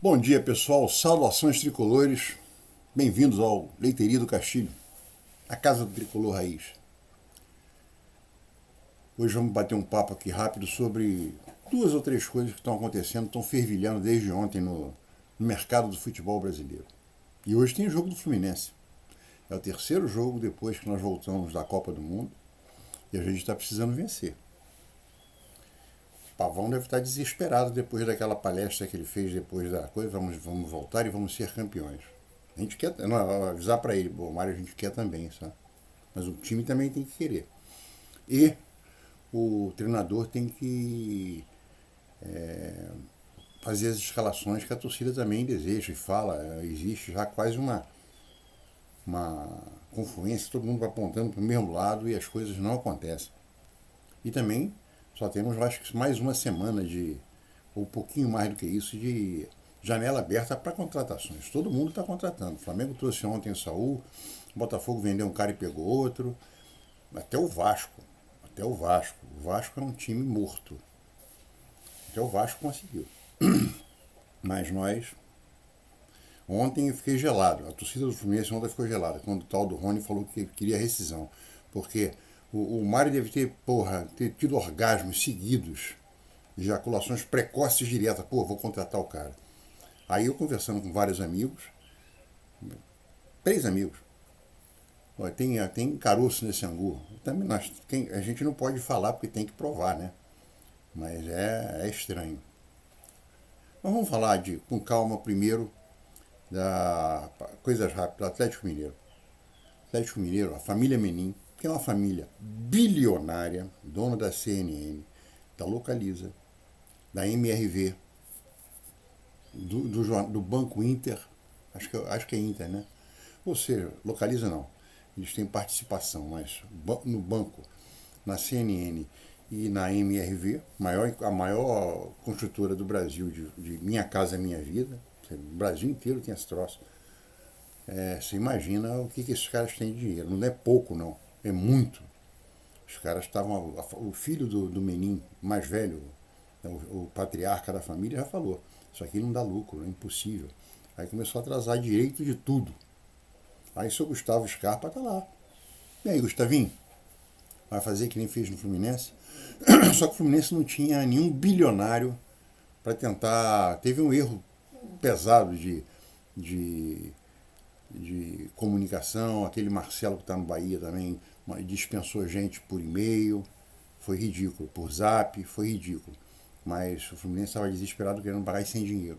Bom dia, pessoal. Saudações tricolores. Bem-vindos ao Leiteria do Castilho, a casa do tricolor raiz. Hoje vamos bater um papo aqui rápido sobre duas ou três coisas que estão acontecendo, estão fervilhando desde ontem no mercado do futebol brasileiro. E hoje tem o jogo do Fluminense. É o terceiro jogo depois que nós voltamos da Copa do Mundo e a gente está precisando vencer. Pavão deve estar desesperado depois daquela palestra que ele fez depois da coisa. Vamos voltar e vamos ser campeões. A gente quer, não, avisar para ele, o Mário a gente quer também, sabe? Mas o time também tem que querer. E o treinador tem que fazer as escalações que a torcida também deseja e fala. Existe já quase uma confluência, todo mundo vai apontando para o mesmo lado e as coisas não acontecem. E também só temos, eu acho que mais uma semana ou um pouquinho mais do que isso, de janela aberta para contratações. Todo mundo está contratando. O Flamengo trouxe ontem o Saul, o Botafogo vendeu um cara e pegou outro. Até o Vasco. Até o Vasco. O Vasco é um time morto. Até o Vasco conseguiu. Mas nós. Ontem eu fiquei gelado. A torcida do Fluminense ontem ficou gelada. Quando o tal do Rony falou que queria rescisão. Porque o Mário deve ter tido orgasmos seguidos, ejaculações precoces diretas. Vou contratar o cara. Aí eu conversando com vários amigos, 3 amigos, tem caroço nesse angu. Também a gente não pode falar porque tem que provar, né? Mas é estranho. Mas vamos falar com calma primeiro da coisas rápidas. Atlético Mineiro. Atlético Mineiro, a família Menin, que é uma família bilionária, dona da CNN, da Localiza, da MRV, do Banco Inter, acho que é Inter, né? Ou seja, Localiza não, eles têm participação, mas no banco, na CNN e na MRV, a maior construtora do Brasil de Minha Casa Minha Vida. O Brasil inteiro tem esse troço. Você imagina o que esses caras têm de dinheiro. Não é pouco, não. É muito. Os caras estavam. O filho do Menin, mais velho, o patriarca da família, já falou: isso aqui não dá lucro, é impossível. Aí começou a atrasar direito de tudo. Aí seu Gustavo Scarpa tá lá. E aí, Gustavinho? Vai fazer que nem fez no Fluminense? Só que o Fluminense não tinha nenhum bilionário para tentar. Teve um erro pesado de comunicação. Aquele Marcelo que está no Bahia também dispensou gente por e-mail. Foi ridículo. Por zap, foi ridículo. Mas o Fluminense estava desesperado querendo pagar sem dinheiro.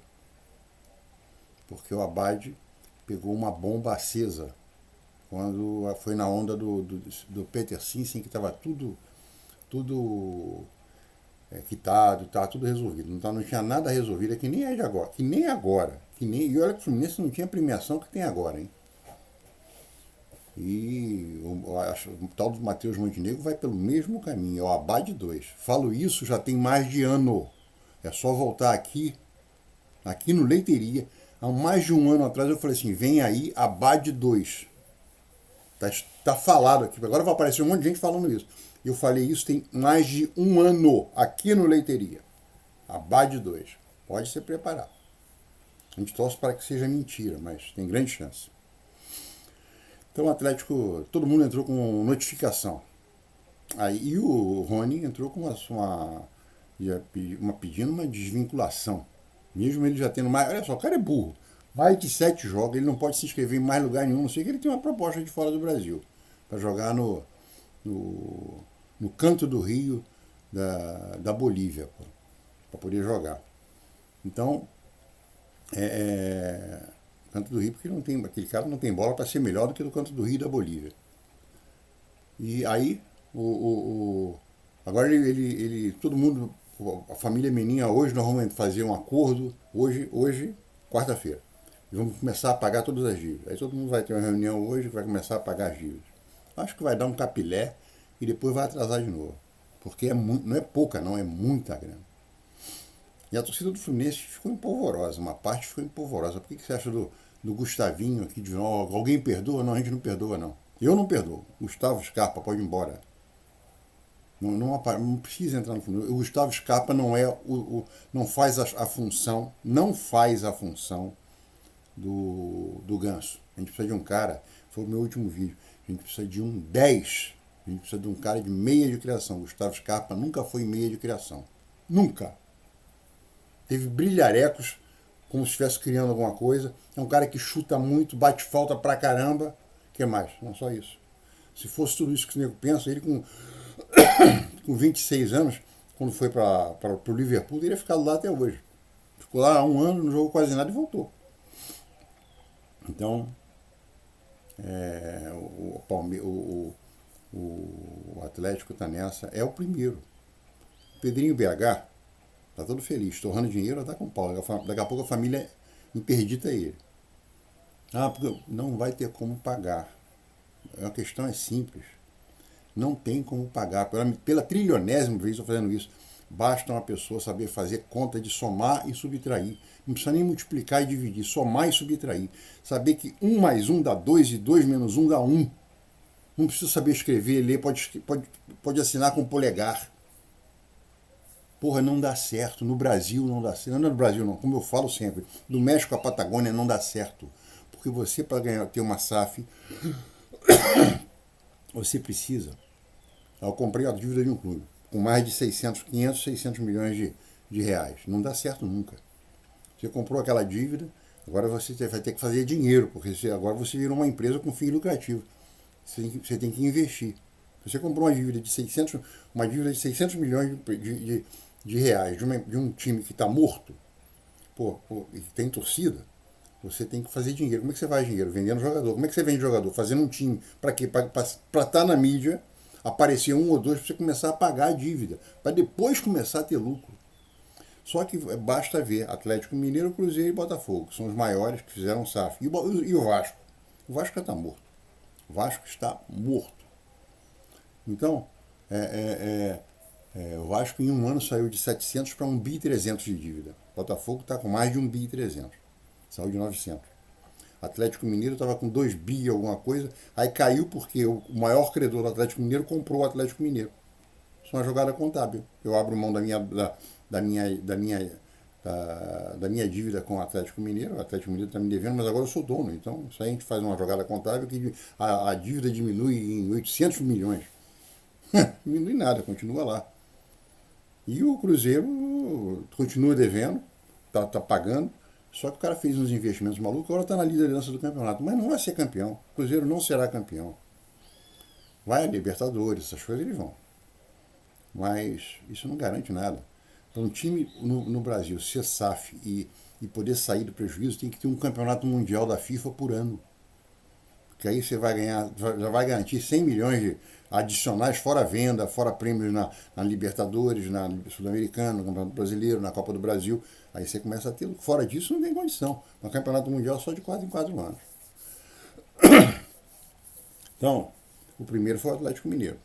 Porque o Abade pegou uma bomba acesa quando foi na onda do Peter Sinsen, que estava tudo quitado, estava tudo resolvido. Não tinha nada resolvido, é que nem é de agora. Que nem agora. E olha que o Fluminense não tinha premiação que tem agora, hein? E o tal do Matheus Montenegro vai pelo mesmo caminho, é o Abade 2. Falo isso já tem mais de ano. É só voltar aqui no Leiteria. Há mais de um ano atrás eu falei assim: vem aí Abade 2. Tá falado aqui. Agora vai aparecer um monte de gente falando isso. Eu falei isso tem mais de um ano aqui no Leiteria. Abade 2. Pode se preparar. A gente torce para que seja mentira, mas tem grande chance. Então o Atlético, todo mundo entrou com notificação. Aí o Rony entrou com pedindo uma desvinculação. Mesmo ele já tendo mais. Olha só, o cara é burro. Mais de 7 jogos, ele não pode se inscrever em mais lugar nenhum, não sei que ele tem uma proposta de fora do Brasil. Para jogar no canto do Rio da Bolívia, para poder jogar. Então, canto do Rio, porque aquele cara não tem bola para ser melhor do que no canto do Rio da Bolívia. E aí, agora todo mundo, a família Meninha, hoje nós vamos fazer um acordo, hoje quarta-feira. E vamos começar a pagar todas as dívidas. Aí todo mundo vai ter uma reunião hoje que vai começar a pagar as dívidas. Acho que vai dar um capilé e depois vai atrasar de novo. Porque não é pouca, não, é muita grana. E a torcida do Fluminense ficou empolvorosa, uma parte ficou empolvorosa. Por que você acha do Gustavinho aqui de novo? Alguém perdoa? Não, a gente não perdoa, não. Eu não perdoo. Gustavo Scarpa, pode ir embora. Não precisa entrar no fundo. O Gustavo Scarpa não é não faz a função, não faz a função do Ganso. A gente precisa de um cara, foi o meu último vídeo, a gente precisa de um 10. A gente precisa de um cara de meia de criação. O Gustavo Scarpa nunca foi meia de criação. Nunca. Teve brilharecos, como se estivesse criando alguma coisa. É um cara que chuta muito, bate falta pra caramba. O que mais? Não só isso. Se fosse tudo isso que o nego pensa, ele com 26 anos, quando foi para o Liverpool, teria ficado lá até hoje. Ficou lá 1 ano, não jogou quase nada e voltou. Então, o Atlético está nessa, é o primeiro. O Pedrinho BH está todo feliz, torrando dinheiro, está com pau. Daqui a pouco a família interdita ele. Porque não vai ter como pagar. A questão é simples. Não tem como pagar. Pela trilionésima vez estou fazendo isso. Basta uma pessoa saber fazer conta de somar e subtrair. Não precisa nem multiplicar e dividir. Somar e subtrair. Saber que 1 mais 1 dá 2 e 2 menos 1 dá 1. Não precisa saber escrever, ler, pode assinar com o polegar. Porra, não dá certo. No Brasil não dá certo. Não é no Brasil não, como eu falo sempre. Do México à Patagônia não dá certo. Porque você, para ter uma SAF, você precisa. Eu comprei a dívida de um clube com mais de 500, 600 milhões de reais. Não dá certo nunca. Você comprou aquela dívida, agora você vai ter que fazer dinheiro, porque agora você virou uma empresa com fim lucrativo. Você tem que investir. Você comprou uma dívida de 600 milhões de reais de um time que está morto, e que tem torcida, você tem que fazer dinheiro. Como é que você faz dinheiro? Vendendo jogador. Como é que você vende jogador? Fazendo um time. Para quê? Para estar na mídia, aparecer 1 ou 2 para você começar a pagar a dívida, para depois começar a ter lucro. Só que basta ver Atlético Mineiro, Cruzeiro e Botafogo, que são os maiores que fizeram SAF. E o Vasco? O Vasco já está morto. O Vasco está morto. Então, o Vasco em 1 ano saiu de 700 para 1 bi 300 de dívida. O Botafogo está com mais de 1 bi 300. Saiu de 900. Atlético Mineiro estava com 2 bi alguma coisa, aí caiu porque o maior credor do Atlético Mineiro comprou o Atlético Mineiro. Isso é uma jogada contábil. Eu abro mão da minha dívida com o Atlético Mineiro. O Atlético Mineiro está me devendo, mas agora eu sou dono. Então, isso aí a gente faz uma jogada contábil que a dívida diminui em 800 milhões. Diminui nada, continua lá. E o Cruzeiro continua devendo, tá pagando. Só que o cara fez uns investimentos malucos, agora está na liderança do campeonato. Mas não vai ser campeão. O Cruzeiro não será campeão. Vai a Libertadores, essas coisas eles vão. Mas isso não garante nada. Para um time no Brasil ser SAF e poder sair do prejuízo, tem que ter um campeonato mundial da FIFA por ano. Porque aí você vai ganhar, já vai garantir 100 milhões de adicionais, fora venda, fora prêmios na Libertadores, na Sul-Americana, no Campeonato Brasileiro, na Copa do Brasil. Aí você começa a ter. Fora disso, não tem condição. Um campeonato mundial só de 4 em 4 anos. Então, o primeiro foi o Atlético Mineiro.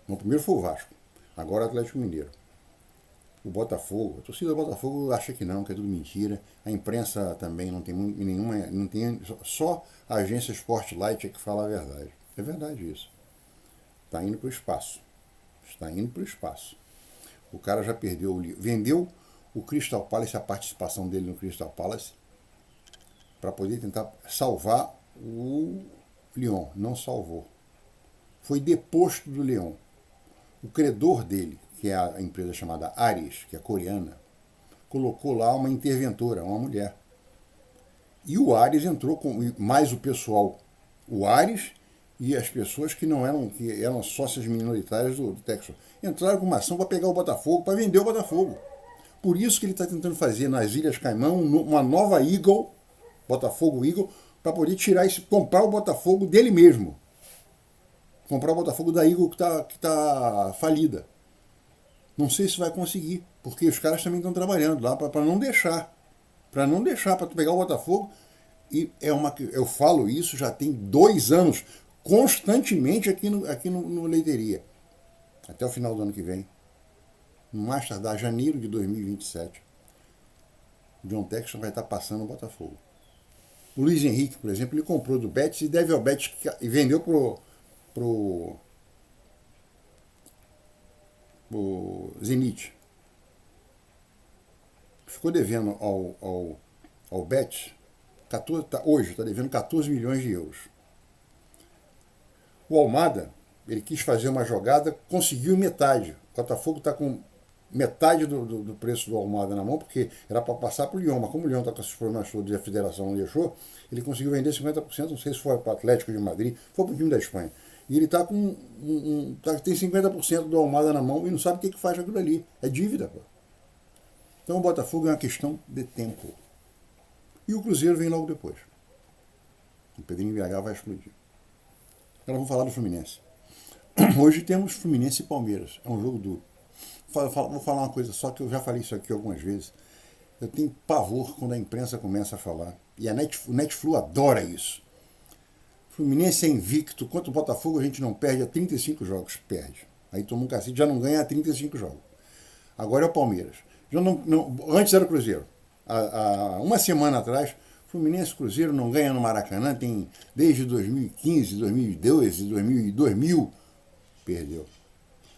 O primeiro foi o Vasco. Agora o Atlético Mineiro. O Botafogo, a torcida do Botafogo acha que não, que é tudo mentira. A imprensa também não tem nenhuma, não tem, só a agência Sportlight é que fala a verdade. É verdade isso. Está indo para o espaço. Está indo para o espaço. O cara já vendeu o Crystal Palace, a participação dele no Crystal Palace, para poder tentar salvar o Lyon. Não salvou. Foi deposto do Lyon. O credor dele, que é a empresa chamada Ares, que é coreana, colocou lá uma interventora, uma mulher. E o Ares entrou com mais o pessoal, o Ares e as pessoas que eram sócias minoritárias do Texas, entraram com uma ação para pegar o Botafogo, para vender o Botafogo. Por isso que ele está tentando fazer nas Ilhas Caimão uma nova Eagle, Botafogo Eagle, para poder comprar o Botafogo dele mesmo. Comprar o Botafogo da Eagle que tá falida. Não sei se vai conseguir, porque os caras também estão trabalhando lá para não deixar. Para não deixar, para pegar o Botafogo. E eu falo isso já tem 2 anos, constantemente aqui no Leiteria. Até o final do ano que vem. No mais tardar, janeiro de 2027. O John Texton vai estar passando o Botafogo. O Luiz Henrique, por exemplo, ele comprou do Betis e deve ao Betis e vendeu pro o Zenit ficou devendo ao Betis, hoje está devendo 14 milhões de euros. O Almada, ele quis fazer uma jogada, conseguiu metade. O Botafogo está com metade do preço do Almada na mão, porque era para passar para o Lyon, mas como o Lyon está com esses problemas todos e a federação não deixou, ele conseguiu vender 50%, não sei se foi para o Atlético de Madrid, foi para o time da Espanha. E ele está com tem 50% do Almada na mão e não sabe o que faz com aquilo ali. É dívida, pô. Então o Botafogo é uma questão de tempo. E o Cruzeiro vem logo depois. O Pedrinho BH vai explodir. Agora vamos falar do Fluminense. Hoje temos Fluminense e Palmeiras. É um jogo duro. Vou falar uma coisa só, que eu já falei isso aqui algumas vezes. Eu tenho pavor quando a imprensa começa a falar. E o Netflu adora isso. Fluminense é invicto. Contra o Botafogo a gente não perde a 35 jogos. Perde. Aí toma um cacete, já não ganha a 35 jogos. Agora é o Palmeiras. Antes era o Cruzeiro. Há uma semana atrás, Fluminense e Cruzeiro não ganha no Maracanã, tem desde 2015, 2012, 2000, perdeu.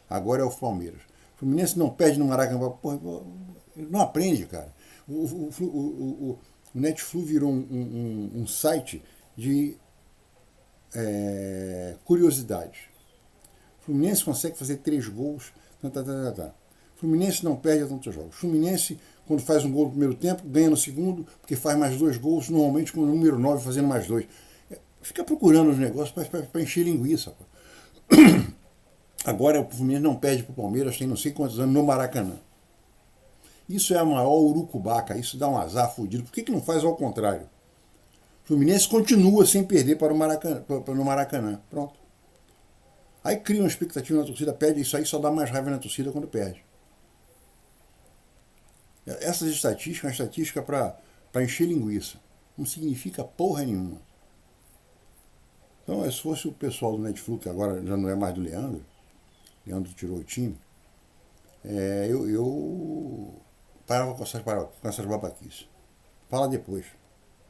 Agora é o Palmeiras. O Fluminense não perde no Maracanã, porra, não aprende, cara. O Netflu virou um site de curiosidades. O Fluminense consegue fazer 3 gols, Fluminense não perde a tantos jogos. Fluminense, quando faz um gol no primeiro tempo, ganha no segundo, porque faz mais 2 gols, normalmente com o número 9 fazendo mais 2. Fica procurando os negócios para encher linguiça. Pô. Agora o Fluminense não perde para o Palmeiras, tem não sei quantos anos, no Maracanã. Isso é a maior urucubaca, isso dá um azar fudido. Por que não faz ao contrário? O Fluminense continua sem perder no Maracanã. Pronto. Aí cria uma expectativa na torcida, perde, isso aí só dá mais raiva na torcida quando perde. Essas estatísticas é uma estatística para encher linguiça. Não significa porra nenhuma. Então, se fosse o pessoal do Netflix, que agora já não é mais do Leandro tirou o time, eu parava com essas babaquices. Fala depois.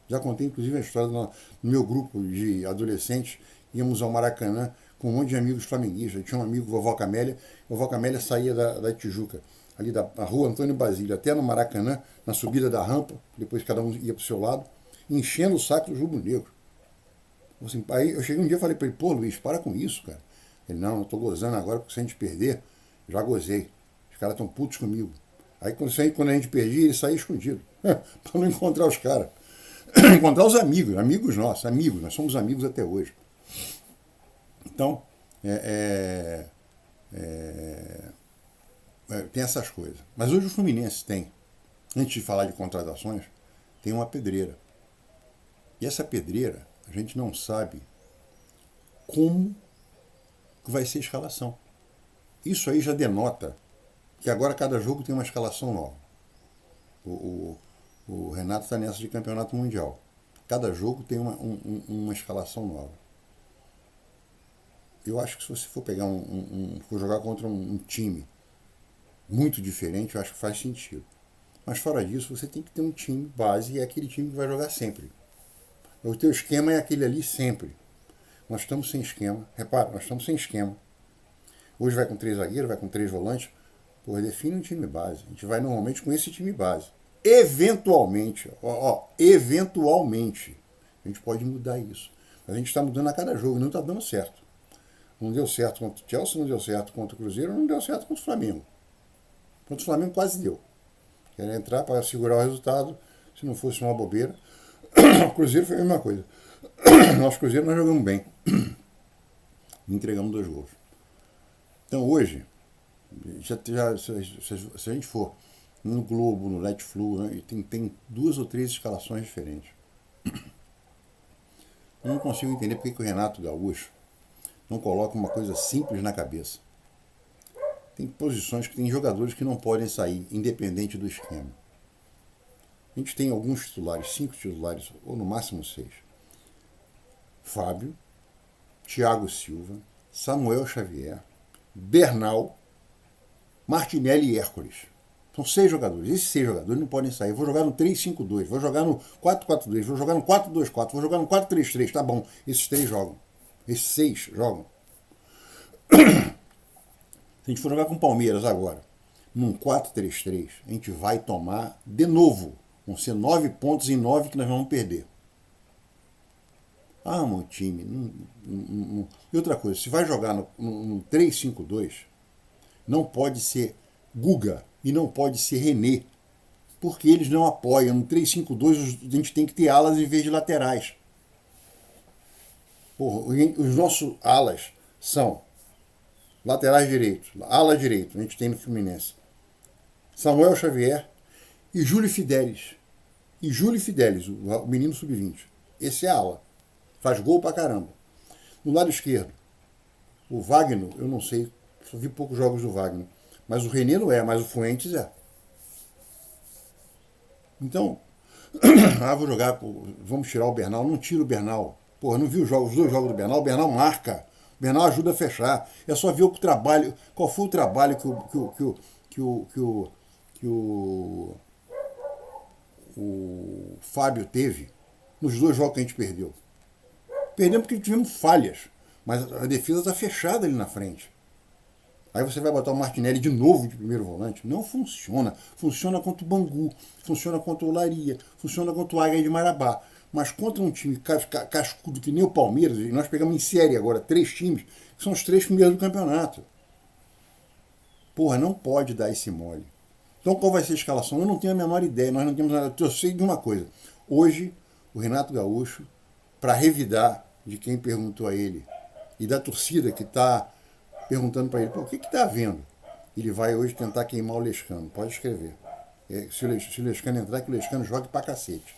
Já contei, inclusive, a história no meu grupo de adolescentes, íamos ao Maracanã com um monte de amigos flamenguistas. Eu tinha um amigo, Vovó Camélia. Vovó Camélia saía da Tijuca, ali da rua Antônio Basílio, até no Maracanã, na subida da rampa, depois cada um ia para o seu lado, enchendo o saco do rubro-negro. Assim, aí eu cheguei um dia e falei para ele, pô, Luiz, para com isso, cara. Ele, não, eu tô gozando agora, porque se a gente perder, já gozei. Os caras estão putos comigo. Aí quando a gente perdia, ele saía escondido, para não encontrar os caras. Encontrar os amigos nossos, nós somos amigos até hoje. Então, tem essas coisas. Mas hoje o Fluminense tem, antes de falar de contratações, tem uma pedreira. E essa pedreira, a gente não sabe como que vai ser a escalação. Isso aí já denota que agora cada jogo tem uma escalação nova. O Renato está nessa de campeonato mundial. Cada jogo tem uma escalação nova. Eu acho que se você for pegar for jogar contra um time muito diferente, eu acho que faz sentido. Mas fora disso, você tem que ter um time base e é aquele time que vai jogar sempre. O teu esquema é aquele ali sempre. Nós estamos sem esquema. Repara, nós estamos sem esquema. Hoje vai com 3 zagueiros, vai com 3 volantes. Porra, define um time base. A gente vai normalmente com esse time base. Eventualmente, eventualmente, a gente pode mudar isso. A gente está mudando a cada jogo e não está dando certo. Não deu certo contra o Chelsea, não deu certo contra o Cruzeiro, não deu certo contra o Flamengo. Contra o Flamengo quase deu. Quer entrar para segurar o resultado, se não fosse uma bobeira. O Cruzeiro foi a mesma coisa. Nosso Cruzeiro nós jogamos bem. Entregamos 2 gols. Então hoje, se a gente for no Globo, no Netflix, né, tem 2 ou 3 escalações diferentes. Eu não consigo entender porque que o Renato Gaúcho não coloca uma coisa simples na cabeça. Tem posições que tem jogadores que não podem sair, independente do esquema. A gente tem alguns titulares, 5 titulares, ou no máximo 6. Fábio, Thiago Silva, Samuel Xavier, Bernal, Martinelli e Hércules. São 6 jogadores. Esses 6 jogadores não podem sair. Eu vou jogar no 3-5-2, vou jogar no 4-4-2, vou jogar no 4-2-4, vou jogar no 4-3-3. Tá bom, esses 3 jogam. Esses 6 jogam. Se a gente for jogar com o Palmeiras agora, num 4-3-3, a gente vai tomar de novo. Vão ser 9 pontos em 9 que nós vamos perder. Ah, meu time. E outra coisa, se vai jogar no 3-5-2, não pode ser Guga e não pode ser René, porque eles não apoiam. No 3-5-2 a gente tem que ter alas em vez de laterais. Porra, os nossos alas são laterais direitos, ala direito, a gente tem no Fluminense. Samuel Xavier e Júlio Fidelis. E Júlio Fidelis, o menino sub-20. Esse é ala. Faz gol pra caramba. No lado esquerdo, o Wagner, eu não sei, só vi poucos jogos do Wagner. Mas o René não é, mas o Fuentes é. Então, vou jogar, vamos tirar o Bernal. Não tira o Bernal. Porra, não vi os dois jogos do Bernal. O Bernal marca. O Bernal ajuda a fechar. É só ver o trabalho. Qual foi o trabalho o Fábio teve nos dois jogos que a gente perdeu. Perdemos porque tivemos falhas. Mas a defesa está fechada ali na frente. Aí você vai botar o Martinelli de novo de primeiro volante. Não funciona. Funciona contra o Bangu, funciona contra o Olaria, funciona contra o Águia de Marabá. Mas contra um time cascudo que nem o Palmeiras, e nós pegamos em série agora 3 times, que são os 3 primeiros do campeonato. Porra, não pode dar esse mole. Então qual vai ser a escalação? Eu não tenho a menor ideia. Nós não temos nada. Eu sei de uma coisa. Hoje, o Renato Gaúcho, para revidar de quem perguntou a ele, e da torcida que está perguntando para ele, pô, o que está havendo? Ele vai hoje tentar queimar o Lescano. Pode escrever. Se o Lescano entrar, que o Lescano jogue pra cacete.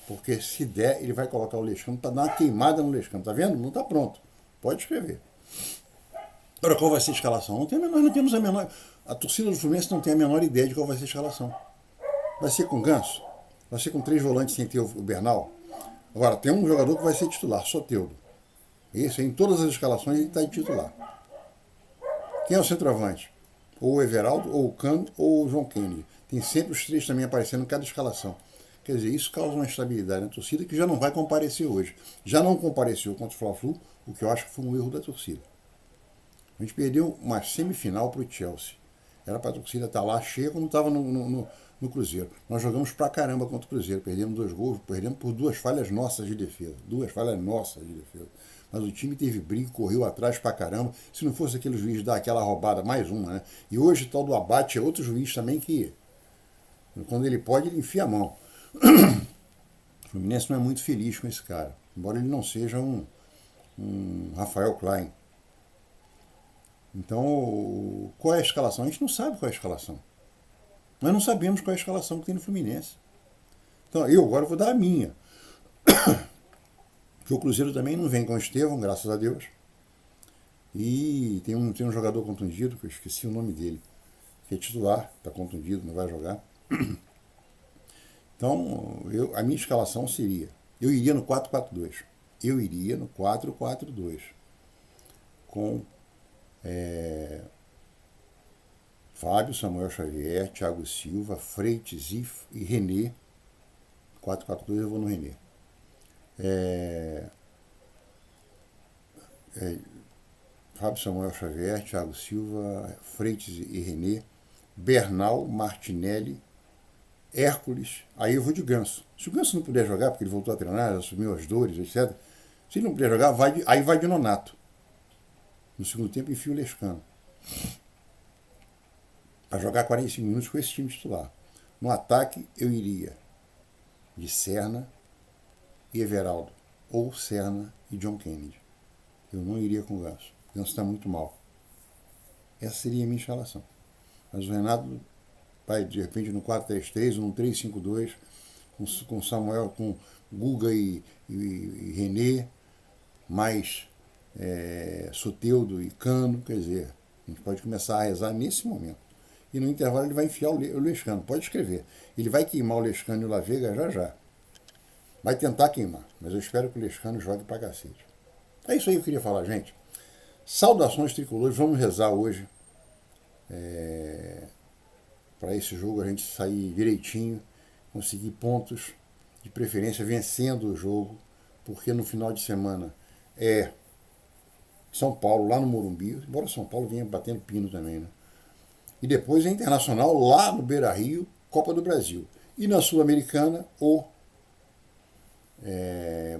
Porque se der, ele vai colocar o Lescano para dar uma queimada no Lescano. Tá vendo? Não está pronto. Pode escrever. Agora, qual vai ser a escalação? Nós não temos a menor... A torcida do Fluminense não tem a menor ideia de qual vai ser a escalação. Vai ser com Ganso? Vai ser com 3 volantes sem ter o Bernal? Agora, tem um jogador que vai ser titular, Soteldo. Esse, em todas as escalações, ele está de titular. Quem é o centroavante? Ou o Everaldo, ou o Cano, ou o João Kennedy. Tem sempre os 3 também aparecendo em cada escalação. Quer dizer, isso causa uma instabilidade na torcida que já não vai comparecer hoje. Já não compareceu contra o Fla-Flu, o que eu acho que foi um erro da torcida. A gente perdeu uma semifinal para o Chelsea. Era para a torcida estar lá cheia como estava no Cruzeiro. Nós jogamos pra caramba contra o Cruzeiro. Perdemos 2 gols, perdemos por 2 falhas nossas de defesa. 2 falhas nossas de defesa. Mas o time teve briga, correu atrás pra caramba. Se não fosse aquele juiz dar aquela roubada, mais uma, né? E hoje o tal do Abate é outro juiz também que, quando ele pode, ele enfia a mão. O Fluminense não é muito feliz com esse cara. Embora ele não seja um Rafael Klein. Então, qual é a escalação? A gente não sabe qual é a escalação. Nós não sabemos qual é a escalação que tem no Fluminense. Então, eu agora vou dar a minha. Porque o Cruzeiro também não vem com o Estevão, graças a Deus. E tem um jogador contundido, que eu esqueci o nome dele, que é titular, está contundido, não vai jogar. Então, a minha escalação seria, eu iria no 4-4-2. Eu iria no 4-4-2. Com Fábio, Samuel Xavier, Thiago Silva, Freitas e René. 4-4-2 eu vou no René. Fábio, Samuel Xavier, Thiago Silva, Freitas e René. Bernal, Martinelli, Hércules. Aí eu vou de Ganso. Se o Ganso não puder jogar, porque ele voltou a treinar, assumiu as dores, etc. Se ele não puder jogar, aí vai de Nonato. No segundo tempo, enfia o Lescano. Para jogar 45 minutos com esse time titular. No ataque, eu iria de Serna e Everaldo. Ou Serna e John Kennedy. Eu não iria com o Ganso. O Ganso está muito mal. Essa seria a minha escalação. Mas o Renato vai, de repente, no 4-3-3 ou no 3-5-2, com Samuel, com Guga e René, mais Soteldo e Cano. Quer dizer, a gente pode começar a rezar nesse momento. E no intervalo ele vai enfiar o Lescano. Pode escrever. Ele vai queimar o Lescano e o Lavega já. Vai tentar queimar. Mas eu espero que o Lescano jogue pra cacete. É isso aí que eu queria falar, gente. Saudações tricolores. Vamos rezar hoje. Para esse jogo a gente sair direitinho. Conseguir pontos. De preferência vencendo o jogo. Porque no final de semana São Paulo, lá no Morumbi. Embora São Paulo venha batendo pino também, né? E depois a Internacional lá no Beira-Rio, Copa do Brasil. E na Sul-Americana, o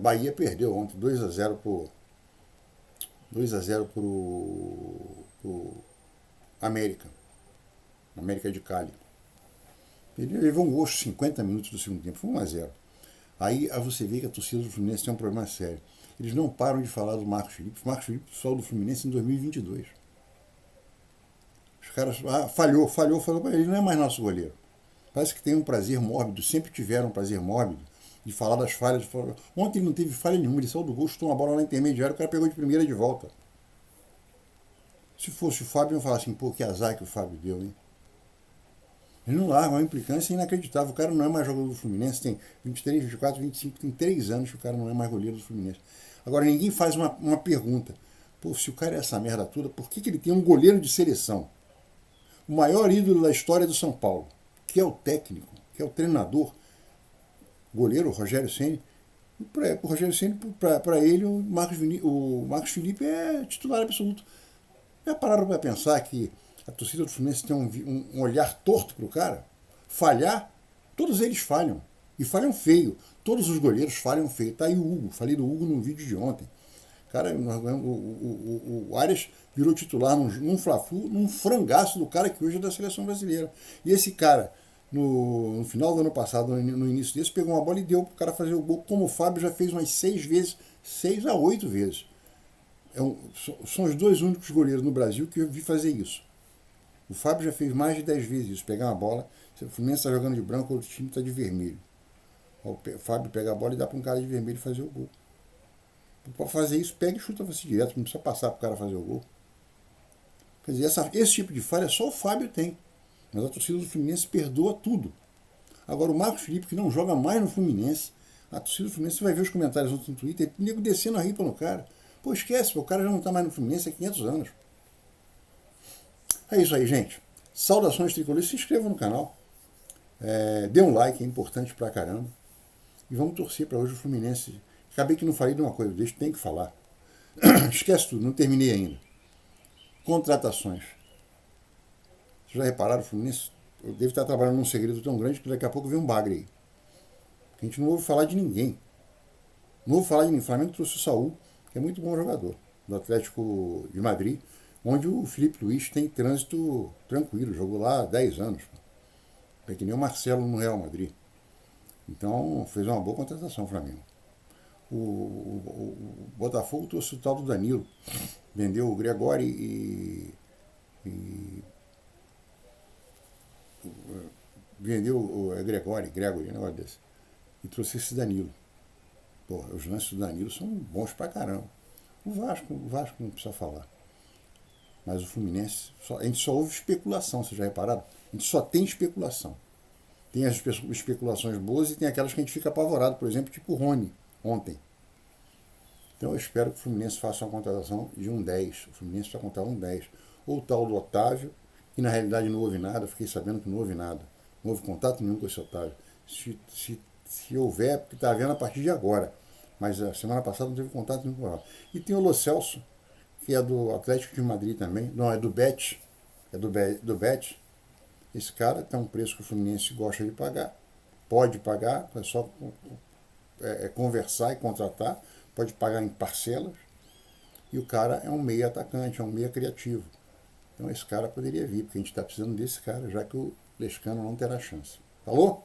Bahia perdeu ontem 2-0 pro América. América de Cali. Ele levou um gol aos 50 minutos do segundo tempo, foi 1-0. Aí você vê que a torcida do Fluminense tem um problema sério. Eles não param de falar do Marcos Felipe. O Marcos Felipe saiu do Fluminense em 2022. Os caras, falhou. Ele não é mais nosso goleiro. Parece que tem um prazer mórbido, sempre tiveram um prazer mórbido de falar das falhas. Ontem ele não teve falha nenhuma, ele saiu do gol, chutou uma bola na intermediária, o cara pegou de primeira de volta. Se fosse o Fábio, eu ia falar assim, pô, que azar que o Fábio deu, hein? Ele não larga, uma implicância inacreditável. O cara não é mais jogador do Fluminense, tem 23, 24, 25, tem 3 anos que o cara não é mais goleiro do Fluminense. Agora, ninguém faz uma pergunta. Pô, se o cara é essa merda toda, por que ele tem um goleiro de seleção? O maior ídolo da história do São Paulo, que é o técnico, que é o treinador, goleiro, Rogério Ceni. Para o Rogério Ceni, para ele, o Marcos Felipe é titular absoluto. Já pararam para pensar que a torcida do Fluminense tem um olhar torto para o cara? Falhar, todos eles falham. E falham feio. Todos os goleiros falham feio. Tá aí o Hugo. Falei do Hugo no vídeo de ontem. Cara, o Arias virou titular num Fla-Flu, num frangaço do cara que hoje é da seleção brasileira. E esse cara, no final do ano passado, no início desse, pegou uma bola e deu pro cara fazer o gol, como o Fábio já fez umas 6 vezes, 6 a 8 vezes. São os dois únicos goleiros no Brasil que eu vi fazer isso. O Fábio já fez mais de 10 vezes isso, pegar uma bola, o Fluminense está jogando de branco, o outro time está de vermelho. O Fábio pega a bola e dá para um cara de vermelho fazer o gol. Para fazer isso, pega e chuta você direto, não precisa passar para o cara fazer o gol. Quer dizer, esse tipo de falha só o Fábio tem. Mas a torcida do Fluminense perdoa tudo. Agora, o Marcos Felipe, que não joga mais no Fluminense, a torcida do Fluminense, você vai ver os comentários ontem no Twitter, o nego descendo a ripa no cara. Pô, esquece, o cara já não está mais no Fluminense há 500 anos. É isso aí, gente. Saudações tricolores, se inscreva no canal. Dê um like, é importante pra caramba. E vamos torcer para hoje o Fluminense. Acabei que não falei de uma coisa, tem que falar. Esquece tudo, não terminei ainda. Contratações. Vocês já repararam, o Fluminense deve estar trabalhando num segredo tão grande que daqui a pouco vem um bagre aí. A gente não ouve falar de ninguém. Não ouve falar de ninguém. O Flamengo trouxe o Saul, que é muito bom jogador, do Atlético de Madrid, onde o Felipe Luiz tem trânsito tranquilo, jogou lá há 10 anos. É que nem o Marcelo no Real Madrid. Então, fez uma boa contratação o Flamengo. O Botafogo trouxe o tal do Danilo, vendeu o Gregori e vendeu o Gregory, negócio desse. E trouxe esse Danilo. Pô, os lances do Danilo são bons pra caramba. O Vasco não precisa falar. Mas o Fluminense, a gente só ouve especulação, vocês já repararam? A gente só tem especulação. Tem as especulações boas e tem aquelas que a gente fica apavorado, por exemplo, tipo o Rony, ontem. Então eu espero que o Fluminense faça uma contratação de um 10. O Fluminense vai contratar um 10. Ou o tal do Otávio, que na realidade não houve nada, fiquei sabendo que não houve nada. Não houve contato nenhum com esse Otávio. Se houver, porque está havendo a partir de agora. Mas a semana passada não teve contato nenhum com ela. E tem o Lo Celso, que é do Atlético de Madrid também. Não, é do Bet. É do Bet. Esse cara tem um preço que o Fluminense gosta de pagar. Pode pagar, é só conversar e contratar. Pode pagar em parcelas. E o cara é um meia atacante, é um meia criativo. Então esse cara poderia vir, porque a gente está precisando desse cara, já que o Lescano não terá chance. Falou?